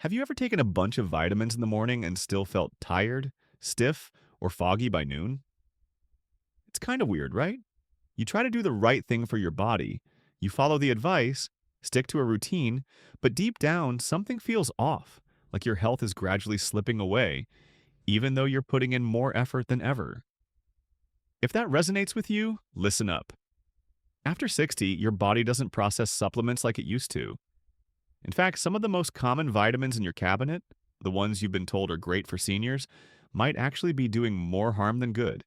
Have you ever taken a bunch of vitamins in the morning and still felt tired, stiff, or foggy by noon? It's kind of weird, right? You try to do the right thing for your body, you follow the advice, stick to a routine, but deep down, something feels off, like your health is gradually slipping away, even though you're putting in more effort than ever. If that resonates with you, listen up. After 60, your body doesn't process supplements like it used to. In fact, some of the most common vitamins in your cabinet, the ones you've been told are great for seniors, might actually be doing more harm than good.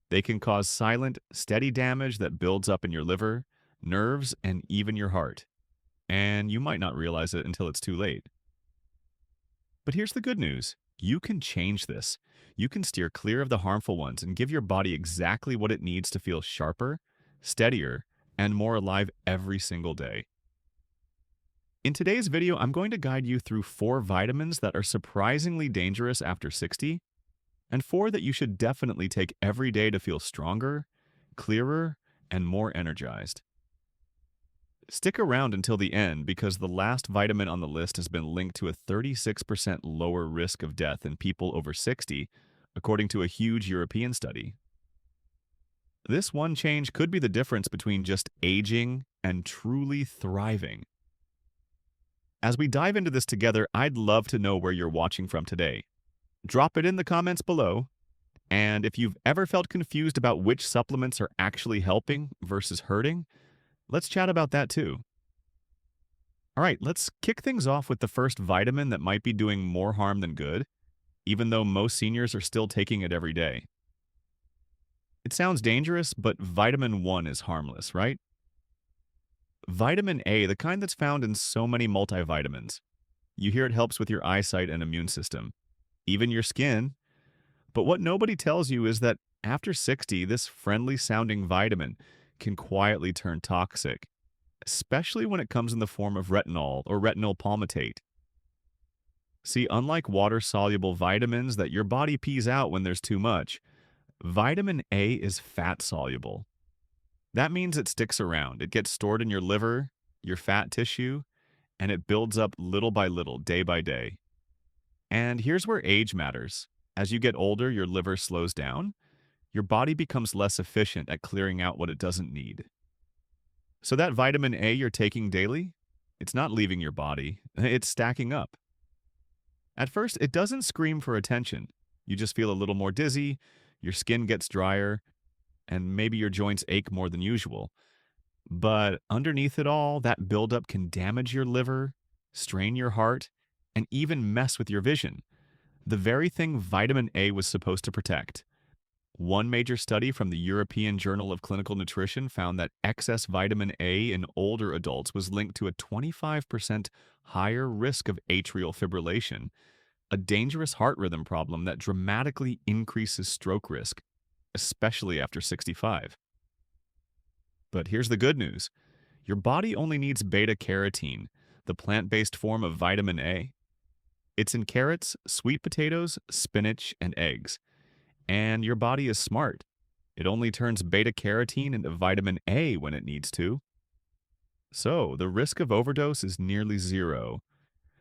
They can cause silent, steady damage that builds up in your liver, nerves, and even your heart. And you might not realize it until it's too late. But here's the good news. You can change this. You can steer clear of the harmful ones and give your body exactly what it needs to feel sharper, steadier, and more alive every single day. In today's video, I'm going to guide you through 4 vitamins that are surprisingly dangerous after 60, and 4 that you should definitely take every day to feel stronger, clearer, and more energized. Stick around until the end because the last vitamin on the list has been linked to a 36% lower risk of death in people over 60, according to a huge European study. This one change could be the difference between just aging and truly thriving. As we dive into this together, I'd love to know where you're watching from today. Drop it in the comments below. And if you've ever felt confused about which supplements are actually helping versus hurting, let's chat about that too. All right, let's kick things off with the first vitamin that might be doing more harm than good, even though most seniors are still taking it every day. It sounds dangerous, but vitamin 1 is harmless, right? Vitamin A, the kind that's found in so many multivitamins. You hear it helps with your eyesight and immune system, even your skin. But what nobody tells you is that after 60, this friendly-sounding vitamin can quietly turn toxic, especially when it comes in the form of retinol or retinol palmitate. See, unlike water-soluble vitamins that your body pees out when there's too much, vitamin A is fat-soluble. That means it sticks around. It gets stored in your liver, your fat tissue, and it builds up little by little, day by day. And here's where age matters. As you get older, your liver slows down. Your body becomes less efficient at clearing out what it doesn't need. So that vitamin A you're taking daily, it's not leaving your body. It's stacking up. At first, it doesn't scream for attention. You just feel a little more dizzy, your skin gets drier, and maybe your joints ache more than usual. But underneath it all, that buildup can damage your liver, strain your heart, and even mess with your vision. The very thing vitamin A was supposed to protect. One major study from the European Journal of Clinical Nutrition found that excess vitamin A in older adults was linked to a 25% higher risk of atrial fibrillation, a dangerous heart rhythm problem that dramatically increases stroke risk, especially after 65. But here's the good news. Your body only needs beta-carotene, the plant-based form of vitamin A. It's in carrots, sweet potatoes, spinach, and eggs. And your body is smart. It only turns beta-carotene into vitamin A when it needs to. So the risk of overdose is nearly zero.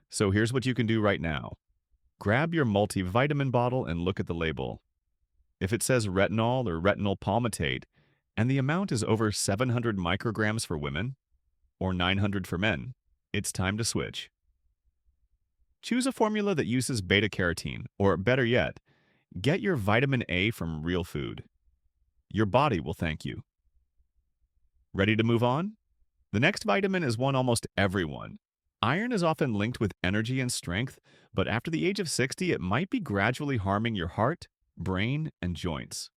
So here's what you can do right now. Grab your multivitamin bottle and look at the label. If it says retinol or retinol palmitate, and the amount is over 700 micrograms for women, or 900 for men, it's time to switch. Choose a formula that uses beta-carotene, or better yet, get your vitamin A from real food. Your body will thank you. Ready to move on? The next vitamin is one almost everyone. Iron is often linked with energy and strength, but after the age of 60, it might be gradually harming your heart, brain, and joints.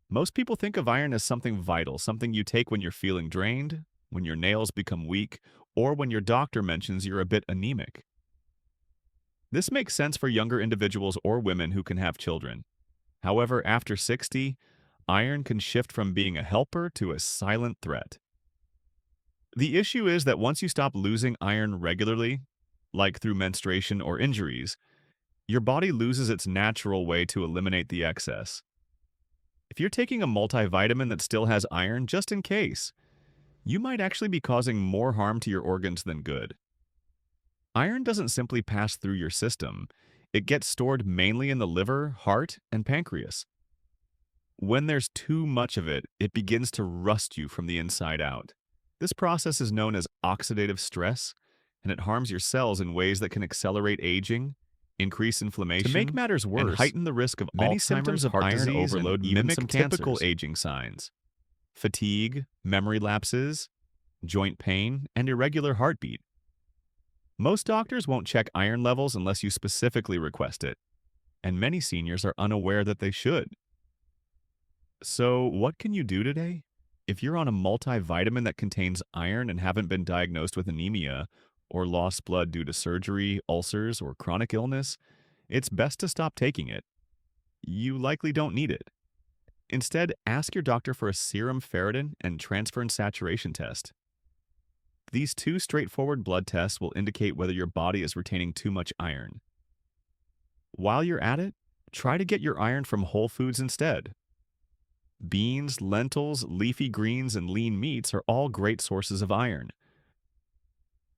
Most people think of iron as something vital, something you take when you're feeling drained, when your nails become weak, or when your doctor mentions you're a bit anemic. This makes sense for younger individuals or women who can have children. However, after 60, iron can shift from being a helper to a silent threat. The issue is that once you stop losing iron regularly, like through menstruation or injuries, your body loses its natural way to eliminate the excess. If you're taking a multivitamin that still has iron, just in case, you might actually be causing more harm to your organs than good. Iron doesn't simply pass through your system. It gets stored mainly in the liver, heart, and pancreas. When there's too much of it, it begins to rust you from the inside out. This process is known as oxidative stress, and it harms your cells in ways that can accelerate aging, increase To make inflammation, matters and worse, heighten the risk of many symptoms Alzheimer's, of heart iron disease, and overload even some mimic typical cancers. aging signs. Fatigue, memory lapses, joint pain, and irregular heartbeat. Most doctors won't check iron levels unless you specifically request it, and many seniors are unaware that they should. So, what can you do today? If you're on a multivitamin that contains iron and haven't been diagnosed with anemia or lost blood due to surgery, ulcers, or chronic illness, it's best to stop taking it. You likely don't need it. Instead, ask your doctor for a serum ferritin and transferrin saturation test. These two straightforward blood tests will indicate whether your body is retaining too much iron. While you're at it, try to get your iron from whole foods instead. Beans, lentils, leafy greens, and lean meats are all great sources of iron.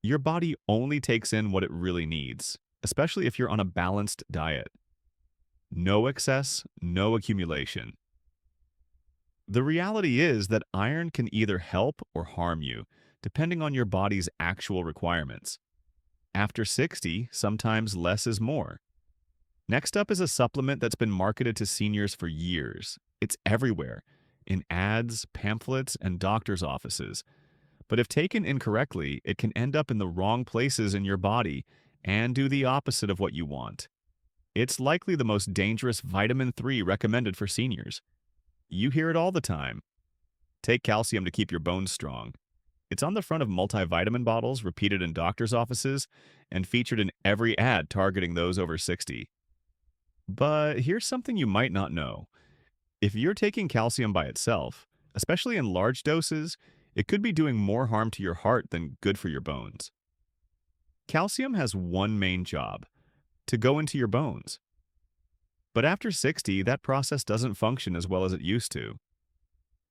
Your body only takes in what it really needs, especially if you're on a balanced diet. No excess, no accumulation. The reality is that iron can either help or harm you, depending on your body's actual requirements. After 60, sometimes less is more. Next up is a supplement that's been marketed to seniors for years. It's everywhere, in ads, pamphlets, and doctors' offices. But if taken incorrectly, it can end up in the wrong places in your body and do the opposite of what you want. It's likely the most dangerous vitamin 3 recommended for seniors. You hear it all the time. Take calcium to keep your bones strong. It's on the front of multivitamin bottles, repeated in doctors' offices, and featured in every ad targeting those over 60. But here's something you might not know. If you're taking calcium by itself, especially in large doses, it could be doing more harm to your heart than good for your bones. Calcium has one main job: to go into your bones. But after 60, that process doesn't function as well as it used to.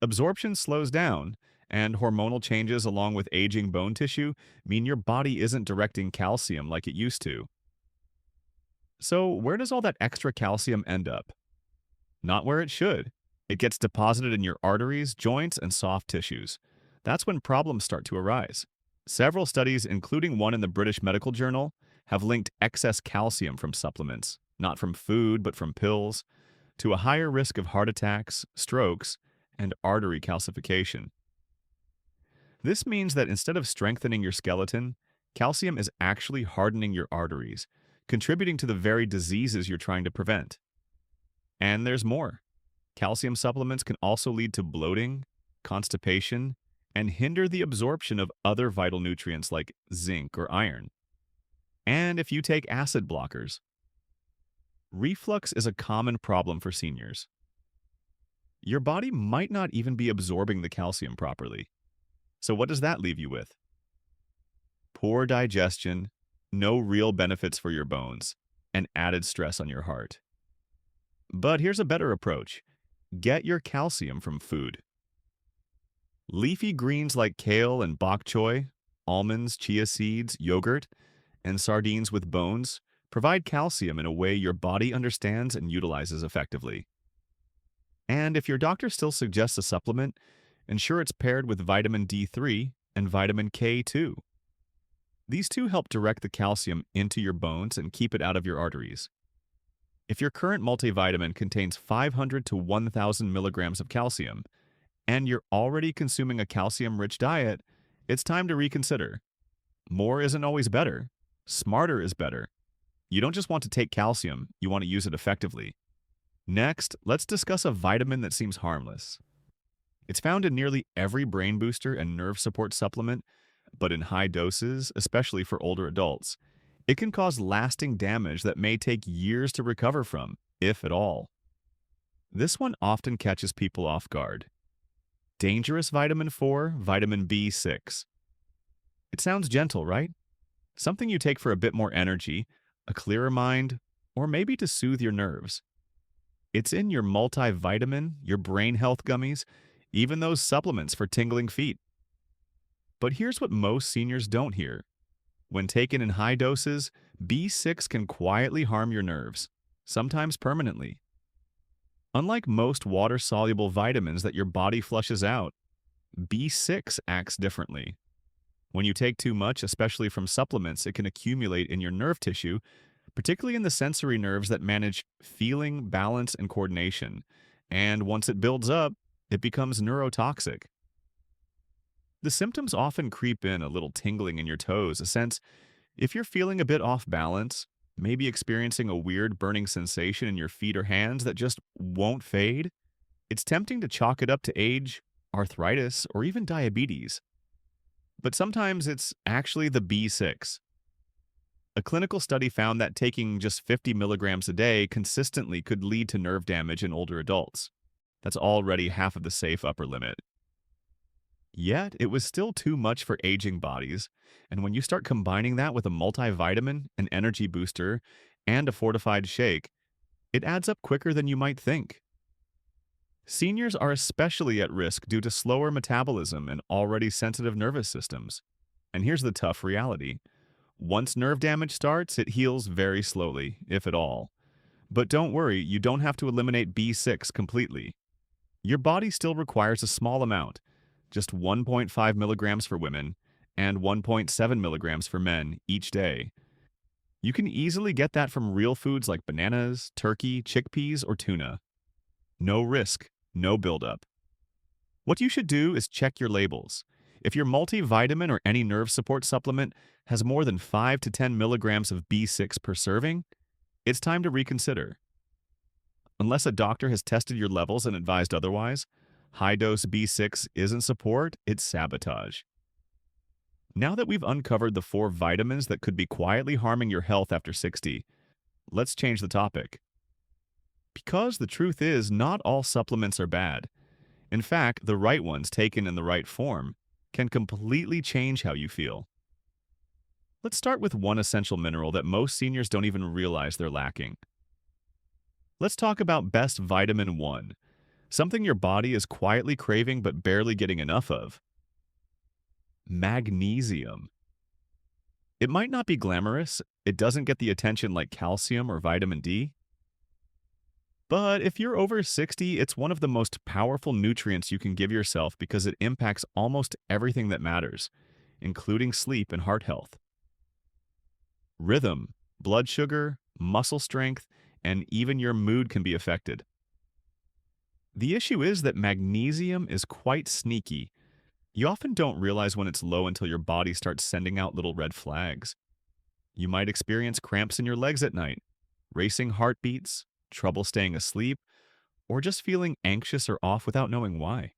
Absorption slows down, and hormonal changes along with aging bone tissue mean your body isn't directing calcium like it used to. So, where does all that extra calcium end up? Not where it should. It gets deposited in your arteries, joints, and soft tissues. That's when problems start to arise. Several studies, including one in the British Medical Journal, have linked excess calcium from supplements, not from food but from pills, to a higher risk of heart attacks, strokes, and artery calcification. This means that instead of strengthening your skeleton, calcium is actually hardening your arteries, contributing to the very diseases you're trying to prevent. And there's more. Calcium supplements can also lead to bloating, constipation, and hinder the absorption of other vital nutrients like zinc or iron. And if you take acid blockers, reflux is a common problem for seniors. Your body might not even be absorbing the calcium properly. So what does that leave you with? Poor digestion, no real benefits for your bones, and added stress on your heart. But here's a better approach. Get your calcium from food. Leafy greens like kale and bok choy, almonds, chia seeds, yogurt, and sardines with bones provide calcium in a way your body understands and utilizes effectively. And if your doctor still suggests a supplement, ensure it's paired with vitamin D3 and vitamin K2. These two help direct the calcium into your bones and keep it out of your arteries. If your current multivitamin contains 500 to 1,000 milligrams of calcium, and you're already consuming a calcium-rich diet, it's time to reconsider. More isn't always better. Smarter is better. You don't just want to take calcium, you want to use it effectively. Next, let's discuss a vitamin that seems harmless. It's found in nearly every brain booster and nerve support supplement, but in high doses, especially for older adults, it can cause lasting damage that may take years to recover from, if at all. This one often catches people off guard. Dangerous vitamin 4, vitamin B6. It sounds gentle, right? Something you take for a bit more energy, a clearer mind, or maybe to soothe your nerves. It's in your multivitamin, your brain health gummies, even those supplements for tingling feet. But here's what most seniors don't hear. When taken in high doses, B6 can quietly harm your nerves, sometimes permanently. Unlike most water-soluble vitamins that your body flushes out, B6 acts differently. When you take too much, especially from supplements, it can accumulate in your nerve tissue, particularly in the sensory nerves that manage feeling, balance, and coordination. And once it builds up, it becomes neurotoxic. The symptoms often creep in: a little tingling in your toes, a sense if you're feeling a bit off balance, maybe experiencing a weird burning sensation in your feet or hands that just won't fade. It's tempting to chalk it up to age, arthritis, or even diabetes. But sometimes it's actually the B6. A clinical study found that taking just 50 milligrams a day consistently could lead to nerve damage in older adults. That's already half of the safe upper limit. Yet, it was still too much for aging bodies, and when you start combining that with a multivitamin, an energy booster, and a fortified shake, it adds up quicker than you might think. Seniors are especially at risk due to slower metabolism and already sensitive nervous systems. And here's the tough reality. Once nerve damage starts, it heals very slowly, if at all. But don't worry, you don't have to eliminate B6 completely. Your body still requires a small amount, just 1.5 milligrams for women and 1.7 milligrams for men each day. You can easily get that from real foods like bananas, turkey, chickpeas, or tuna. No risk, no buildup. What you should do is check your labels. If your multivitamin or any nerve support supplement has more than 5 to 10 milligrams of B6 per serving, it's time to reconsider. Unless a doctor has tested your levels and advised otherwise, high-dose B6 isn't support, it's sabotage. Now that we've uncovered the 4 vitamins that could be quietly harming your health after 60, let's change the topic. Because the truth is, not all supplements are bad. In fact, the right ones taken in the right form can completely change how you feel. Let's start with one essential mineral that most seniors don't even realize they're lacking. Let's talk about best vitamin 1, something your body is quietly craving but barely getting enough of. Magnesium. It might not be glamorous, it doesn't get the attention like calcium or vitamin D. But if you're over 60, it's one of the most powerful nutrients you can give yourself because it impacts almost everything that matters, including sleep and heart health. Rhythm, blood sugar, muscle strength, and even your mood can be affected. The issue is that magnesium is quite sneaky. You often don't realize when it's low until your body starts sending out little red flags. You might experience cramps in your legs at night, racing heartbeats, trouble staying asleep, or just feeling anxious or off without knowing why.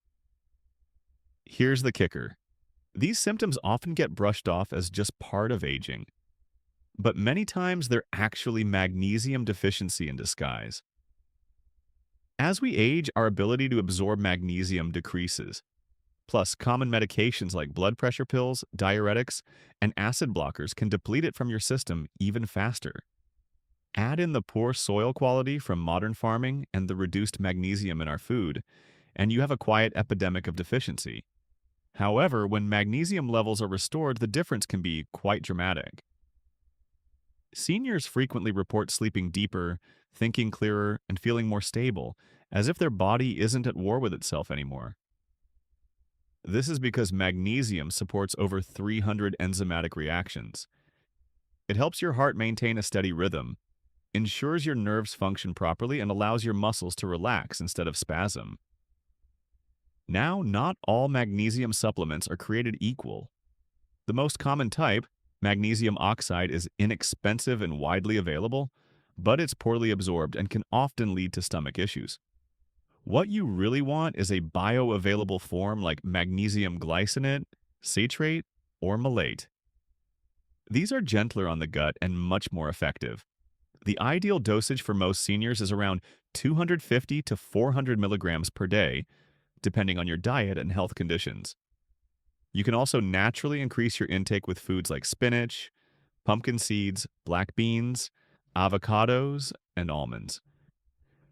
Here's the kicker. These symptoms often get brushed off as just part of aging, but many times they're actually magnesium deficiency in disguise. As we age, our ability to absorb magnesium decreases. Plus, common medications like blood pressure pills, diuretics, and acid blockers can deplete it from your system even faster. Add in the poor soil quality from modern farming and the reduced magnesium in our food, and you have a quiet epidemic of deficiency. However, when magnesium levels are restored, the difference can be quite dramatic. Seniors frequently report sleeping deeper, thinking clearer, and feeling more stable, as if their body isn't at war with itself anymore. This is because magnesium supports over 300 enzymatic reactions. It helps your heart maintain a steady rhythm, ensures your nerves function properly, and allows your muscles to relax instead of spasm. Now, not all magnesium supplements are created equal. The most common type, magnesium oxide, is inexpensive and widely available, but it's poorly absorbed and can often lead to stomach issues. What you really want is a bioavailable form like magnesium glycinate, citrate, or malate. These are gentler on the gut and much more effective. The ideal dosage for most seniors is around 250 to 400 milligrams per day, depending on your diet and health conditions. You can also naturally increase your intake with foods like spinach, pumpkin seeds, black beans, avocados, and almonds.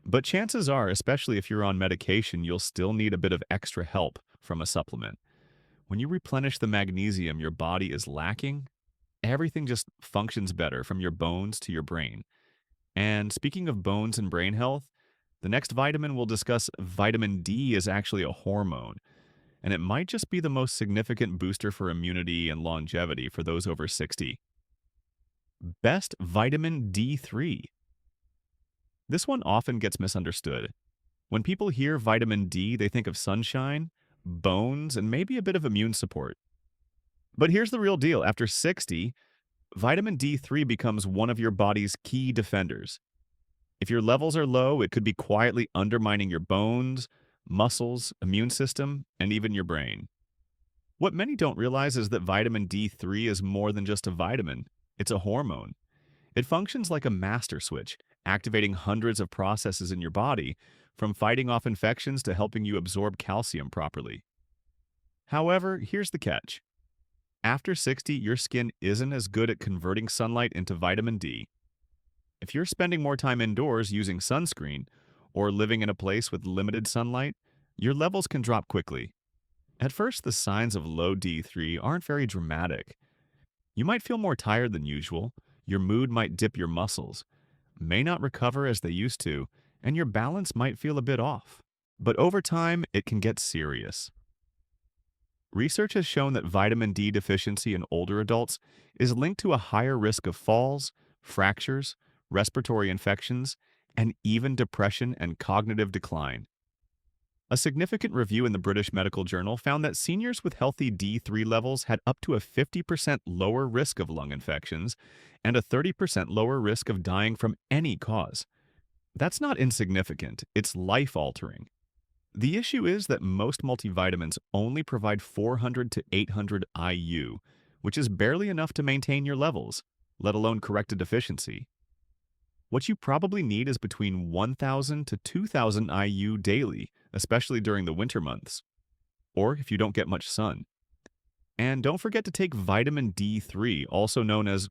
But chances are, especially if you're on medication, you'll still need a bit of extra help from a supplement. When you replenish the magnesium your body is lacking, everything just functions better from your bones to your brain. And speaking of bones and brain health, the next vitamin we'll discuss, vitamin D, is actually a hormone, and it might just be the most significant booster for immunity and longevity for those over 60. Best vitamin D3. This one often gets misunderstood. When people hear vitamin D, they think of sunshine, bones, and maybe a bit of immune support. But here's the real deal. After 60, vitamin D3 becomes one of your body's key defenders. If your levels are low, it could be quietly undermining your bones, muscles, immune system, and even your brain. What many don't realize is that vitamin D3 is more than just a vitamin. It's a hormone. It functions like a master switch, activating hundreds of processes in your body, from fighting off infections to helping you absorb calcium properly. However, here's the catch. After 60, your skin isn't as good at converting sunlight into vitamin D. If you're spending more time indoors using sunscreen or living in a place with limited sunlight, your levels can drop quickly. At first, the signs of low D3 aren't very dramatic. You might feel more tired than usual, your mood might dip, your muscles may not recover as they used to, and your balance might feel a bit off. But over time, it can get serious. Research has shown that vitamin D deficiency in older adults is linked to a higher risk of falls, fractures, respiratory infections, and even depression and cognitive decline. A significant review in the British Medical Journal found that seniors with healthy D3 levels had up to a 50% lower risk of lung infections and a 30% lower risk of dying from any cause. That's not insignificant, it's life-altering. The issue is that most multivitamins only provide 400 to 800 IU, which is barely enough to maintain your levels, let alone correct a deficiency. What you probably need is between 1,000 to 2,000 IU daily, especially during the winter months, or if you don't get much sun. And don't forget to take vitamin D3, also known as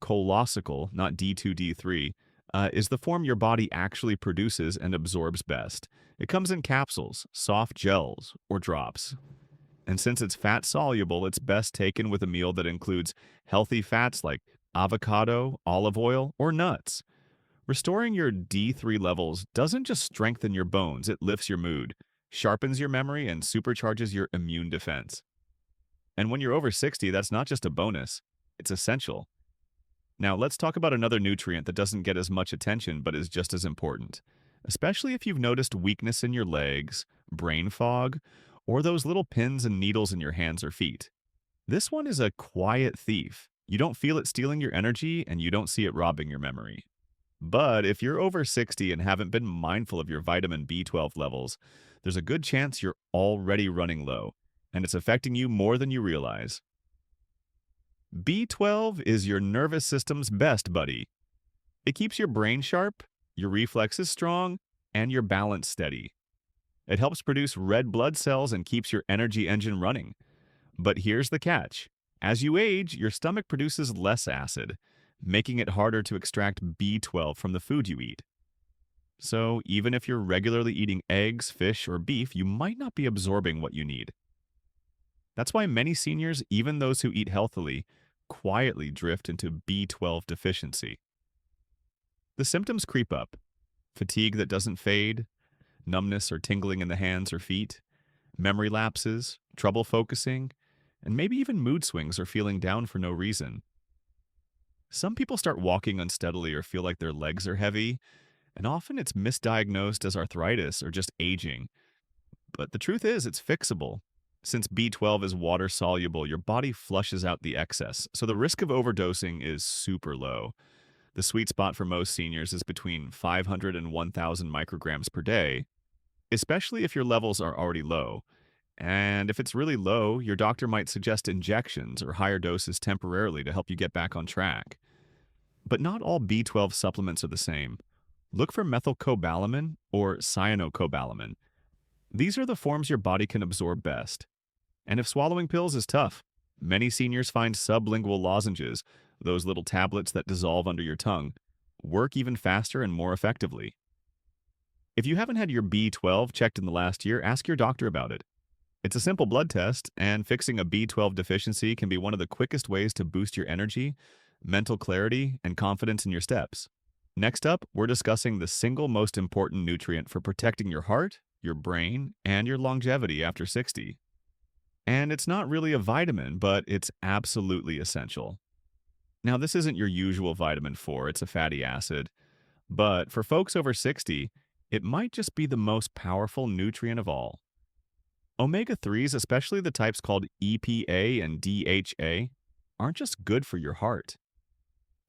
colosticol, not D2D3, is the form your body actually produces and absorbs best. It comes in capsules, soft gels, or drops. And since it's fat-soluble, it's best taken with a meal that includes healthy fats like avocado, olive oil, or nuts. Restoring your D3 levels doesn't just strengthen your bones, it lifts your mood, sharpens your memory, and supercharges your immune defense. And when you're over 60, that's not just a bonus, it's essential. Now, let's talk about another nutrient that doesn't get as much attention but is just as important, especially if you've noticed weakness in your legs, brain fog, or those little pins and needles in your hands or feet. This one is a quiet thief. You don't feel it stealing your energy, and you don't see it robbing your memory. But if you're over 60 and haven't been mindful of your vitamin B12 levels, there's a good chance you're already running low, and it's affecting you more than you realize. B12 is your nervous system's best buddy. It keeps your brain sharp, your reflexes strong, and your balance steady. It helps produce red blood cells and keeps your energy engine running. But here's the catch. As you age, your stomach produces less acid, making it harder to extract B12 from the food you eat. So even if you're regularly eating eggs, fish, or beef, you might not be absorbing what you need. That's why many seniors, even those who eat healthily, quietly drift into B12 deficiency. The symptoms creep up: fatigue that doesn't fade, numbness or tingling in the hands or feet, memory lapses, trouble focusing, and maybe even mood swings or feeling down for no reason. Some people start walking unsteadily or feel like their legs are heavy, and often it's misdiagnosed as arthritis or just aging. But the truth is, it's fixable. Since B12 is water-soluble, your body flushes out the excess, so the risk of overdosing is super low. The sweet spot for most seniors is between 500 and 1,000 micrograms per day, especially if your levels are already low. And if it's really low, your doctor might suggest injections or higher doses temporarily to help you get back on track. But not all B12 supplements are the same. Look for methylcobalamin or cyanocobalamin. These are the forms your body can absorb best. And if swallowing pills is tough, many seniors find sublingual lozenges, those little tablets that dissolve under your tongue, work even faster and more effectively. If you haven't had your B12 checked in the last year, ask your doctor about it. It's a simple blood test, and fixing a B12 deficiency can be one of the quickest ways to boost your energy, mental clarity, and confidence in your steps. Next up, we're discussing the single most important nutrient for protecting your heart, your brain, and your longevity after 60. And it's not really a vitamin, but it's absolutely essential. Now, this isn't your usual vitamin 4, it's a fatty acid. But for folks over 60, it might just be the most powerful nutrient of all. Omega 3s, especially the types called EPA and DHA, aren't just good for your heart.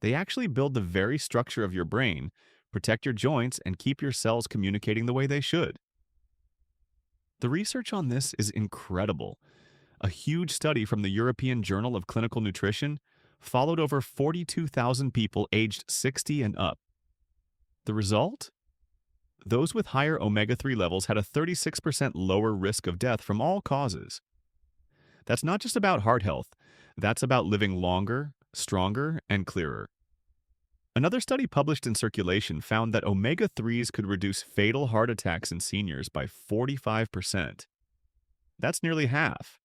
They actually build the very structure of your brain, protect your joints, and keep your cells communicating the way they should. The research on this is incredible. A huge study from the European Journal of Clinical Nutrition followed over 42,000 people aged 60 and up. The result? Those with higher omega 3 levels had a 36% lower risk of death from all causes. That's not just about heart health, that's about living longer, stronger, and clearer. Another study published in Circulation found that omega 3s could reduce fatal heart attacks in seniors by 45%. That's nearly half.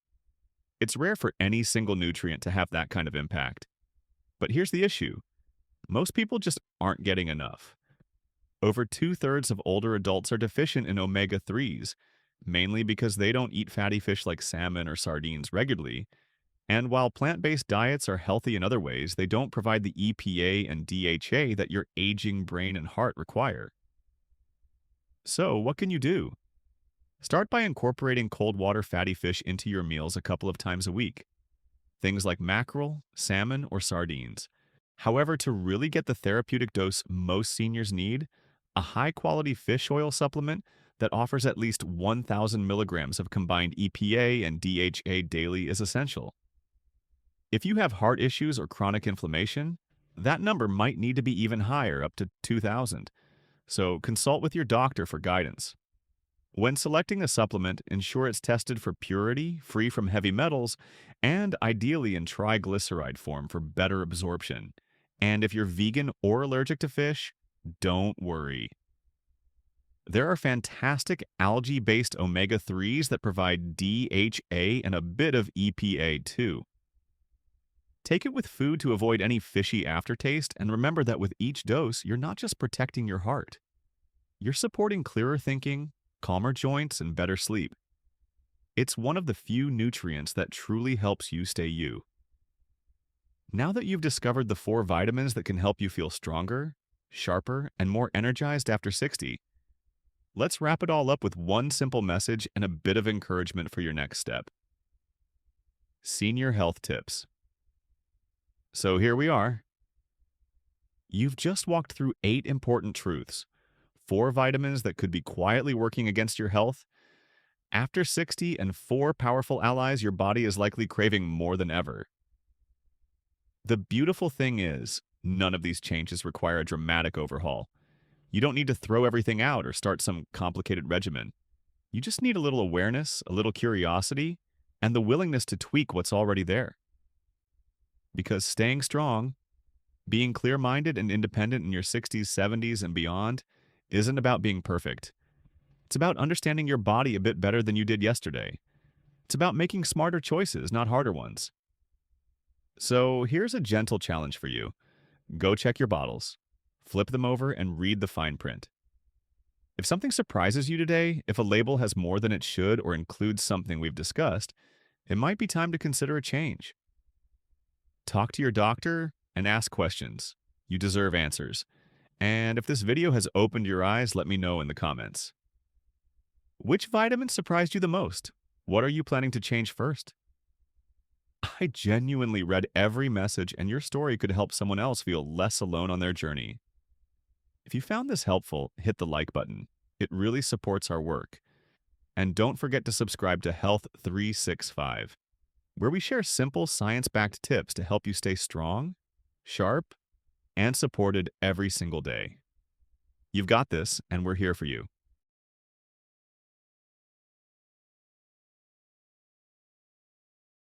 It's rare for any single nutrient to have that kind of impact. But here's the issue. Most people just aren't getting enough. Over two-thirds of older adults are deficient in omega 3s, mainly because they don't eat fatty fish like salmon or sardines regularly. And while plant-based diets are healthy in other ways, they don't provide the EPA and DHA that your aging brain and heart require. So, what can you do? Start by incorporating cold water fatty fish into your meals a couple of times a week. Things like mackerel, salmon, or sardines. However, to really get the therapeutic dose most seniors need, a high-quality fish oil supplement that offers at least 1,000 milligrams of combined EPA and DHA daily is essential. If you have heart issues or chronic inflammation, that number might need to be even higher, up to 2,000. So consult with your doctor for guidance. When selecting a supplement, ensure it's tested for purity, free from heavy metals, and ideally in triglyceride form for better absorption. And if you're vegan or allergic to fish, don't worry. There are fantastic algae-based omega 3s that provide DHA and a bit of EPA too. Take it with food to avoid any fishy aftertaste, and remember that with each dose, you're not just protecting your heart. You're supporting clearer thinking, calmer joints, and better sleep. It's one of the few nutrients that truly helps you stay you. Now that you've discovered the 4 vitamins that can help you feel stronger, sharper, and more energized after 60, let's wrap it all up with one simple message and a bit of encouragement for your next step. Senior health tips. So here we are. You've just walked through 8 important truths. 4 vitamins that could be quietly working against your health. After 60 and 4 powerful allies your body is likely craving more than ever. The beautiful thing is, none of these changes require a dramatic overhaul. You don't need to throw everything out or start some complicated regimen. You just need a little awareness, a little curiosity, and the willingness to tweak what's already there. Because staying strong, being clear-minded and independent in your 60s, 70s, and beyond isn't about being perfect. It's about understanding your body a bit better than you did yesterday. It's about making smarter choices, not harder ones. So here's a gentle challenge for you. Go check your bottles. Flip them over and read the fine print. If something surprises you today, if a label has more than it should or includes something we've discussed, it might be time to consider a change. Talk to your doctor and ask questions. You deserve answers. And if this video has opened your eyes, let me know in the comments. Which vitamin surprised you the most? What are you planning to change first? I genuinely read every message, and your story could help someone else feel less alone on their journey. If you found this helpful, hit the like button. It really supports our work. And don't forget to subscribe to Health 365, where we share simple science-backed tips to help you stay strong, sharp, and supported every single day. You've got this, and we're here for you.